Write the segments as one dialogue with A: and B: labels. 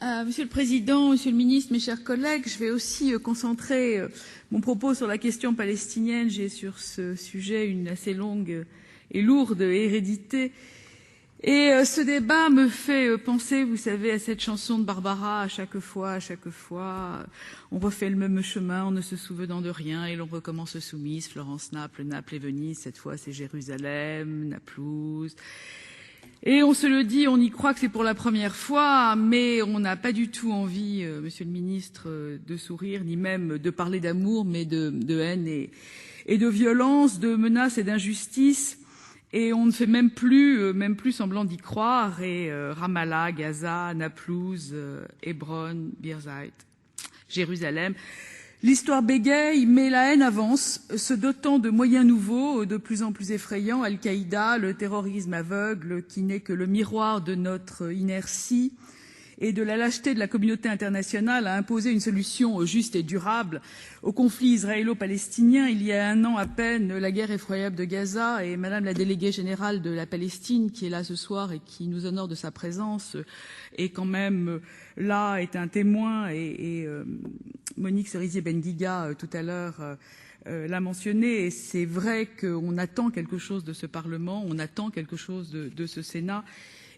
A: Monsieur le Président, Monsieur le Ministre, mes chers collègues, je vais aussi concentrer mon propos sur la question palestinienne. J'ai sur ce sujet une assez longue et lourde hérédité. Et ce débat me fait penser, vous savez, à cette chanson de Barbara, à chaque fois, on refait le même chemin en ne se souvenant de rien et l'on recommence soumise, Florence, Naples et Venise, cette fois c'est Jérusalem, Naplouse. Et on se le dit, on y croit que c'est pour la première fois, mais on n'a pas du tout envie, Monsieur le Ministre, de sourire, ni même de parler d'amour, mais de haine et de violence, de menaces et d'injustice. Et on ne fait même plus semblant d'y croire. Et Ramallah, Gaza, Naplouse, Hébron, Birzeit, Jérusalem. L'histoire bégaye, mais la haine avance, se dotant de moyens nouveaux, de plus en plus effrayants. Al-Qaïda, le terrorisme aveugle, qui n'est que le miroir de notre inertie et de la lâcheté de la communauté internationale, a imposé une solution juste et durable au conflit israélo-palestinien. Il y a un an à peine, la guerre effroyable de Gaza, et Madame la déléguée générale de la Palestine, qui est là ce soir et qui nous honore de sa présence, est quand même là, est un témoin, et Monique Cerisier-Benguiga tout à l'heure l'a mentionné, et c'est vrai qu'on attend quelque chose de ce Parlement, on attend quelque chose de ce Sénat.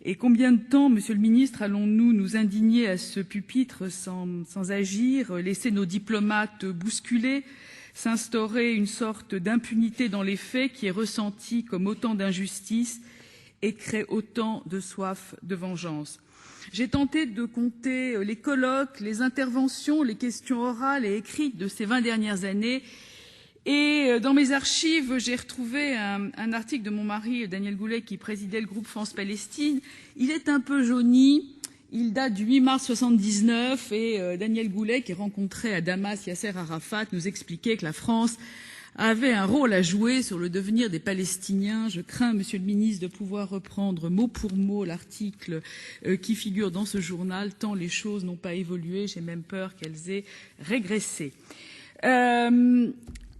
A: Et combien de temps, Monsieur le Ministre, allons-nous nous indigner à ce pupitre sans agir, laisser nos diplomates bousculer, s'instaurer une sorte d'impunité dans les faits qui est ressentie comme autant d'injustice et crée autant de soif de vengeance? J'ai tenté de compter les colloques, les interventions, les questions orales et écrites de ces 20 dernières années. Et dans mes archives, j'ai retrouvé un article de mon mari, Daniel Goulet, qui présidait le groupe France-Palestine. Il est un peu jauni, il date du 8 mars 1979, et Daniel Goulet, qui rencontrait à Damas Yasser Arafat, nous expliquait que la France avait un rôle à jouer sur le devenir des Palestiniens. Je crains, Monsieur le Ministre, de pouvoir reprendre mot pour mot l'article qui figure dans ce journal, tant les choses n'ont pas évolué, j'ai même peur qu'elles aient régressé.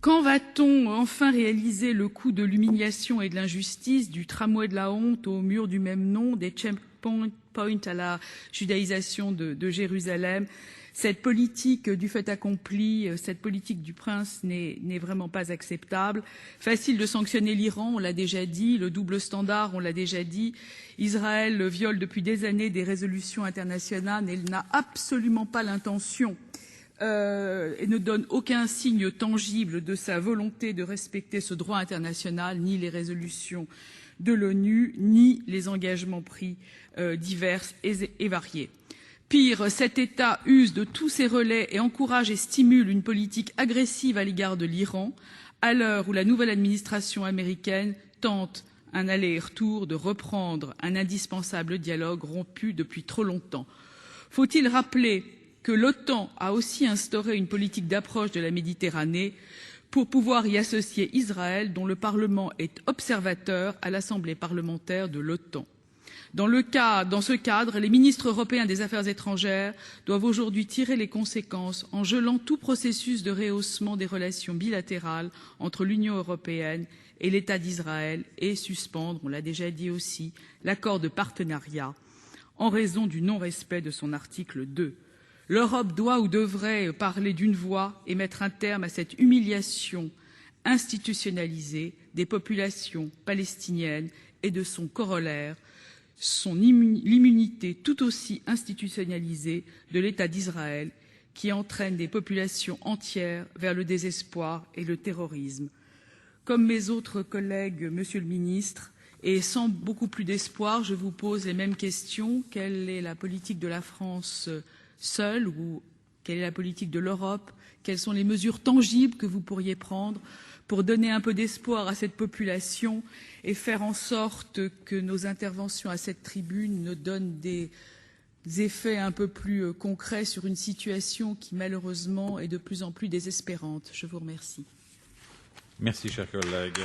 A: Quand va-t-on enfin réaliser le coup de l'humiliation et de l'injustice, du tramway de la honte au mur du même nom, des checkpoints à la judaïsation de Jérusalem? Cette politique du fait accompli, cette politique du prince n'est vraiment pas acceptable. Facile de sanctionner l'Iran, on l'a déjà dit, le double standard, on l'a déjà dit. Israël viole depuis des années des résolutions internationales et il n'a absolument pas l'intention et ne donne aucun signe tangible de sa volonté de respecter ce droit international, ni les résolutions de l'ONU, ni les engagements pris divers et variés. Pire, cet État use de tous ses relais et encourage et stimule une politique agressive à l'égard de l'Iran, à l'heure où la nouvelle administration américaine tente un aller-retour de reprendre un indispensable dialogue rompu depuis trop longtemps. Faut-il rappeler que l'OTAN a aussi instauré une politique d'approche de la Méditerranée pour pouvoir y associer Israël, dont le Parlement est observateur à l'Assemblée parlementaire de l'OTAN. Dans ce cadre, les ministres européens des Affaires étrangères doivent aujourd'hui tirer les conséquences en gelant tout processus de rehaussement des relations bilatérales entre l'Union européenne et l'État d'Israël et suspendre, on l'a déjà dit aussi, l'accord de partenariat en raison du non-respect de son article 2. L'Europe doit ou devrait parler d'une voix et mettre un terme à cette humiliation institutionnalisée des populations palestiniennes et de son corollaire, l'immunité tout aussi institutionnalisée de l'État d'Israël qui entraîne des populations entières vers le désespoir et le terrorisme. Comme mes autres collègues, Monsieur le Ministre, et sans beaucoup plus d'espoir, je vous pose les mêmes questions. Quelle est la politique de la France seule ou quelle est la politique de l'Europe? Quelles sont les mesures tangibles que vous pourriez prendre pour donner un peu d'espoir à cette population et faire en sorte que nos interventions à cette tribune nous donnent des effets un peu plus concrets sur une situation qui malheureusement est de plus en plus désespérante? Je vous remercie.
B: Merci, chers collègues.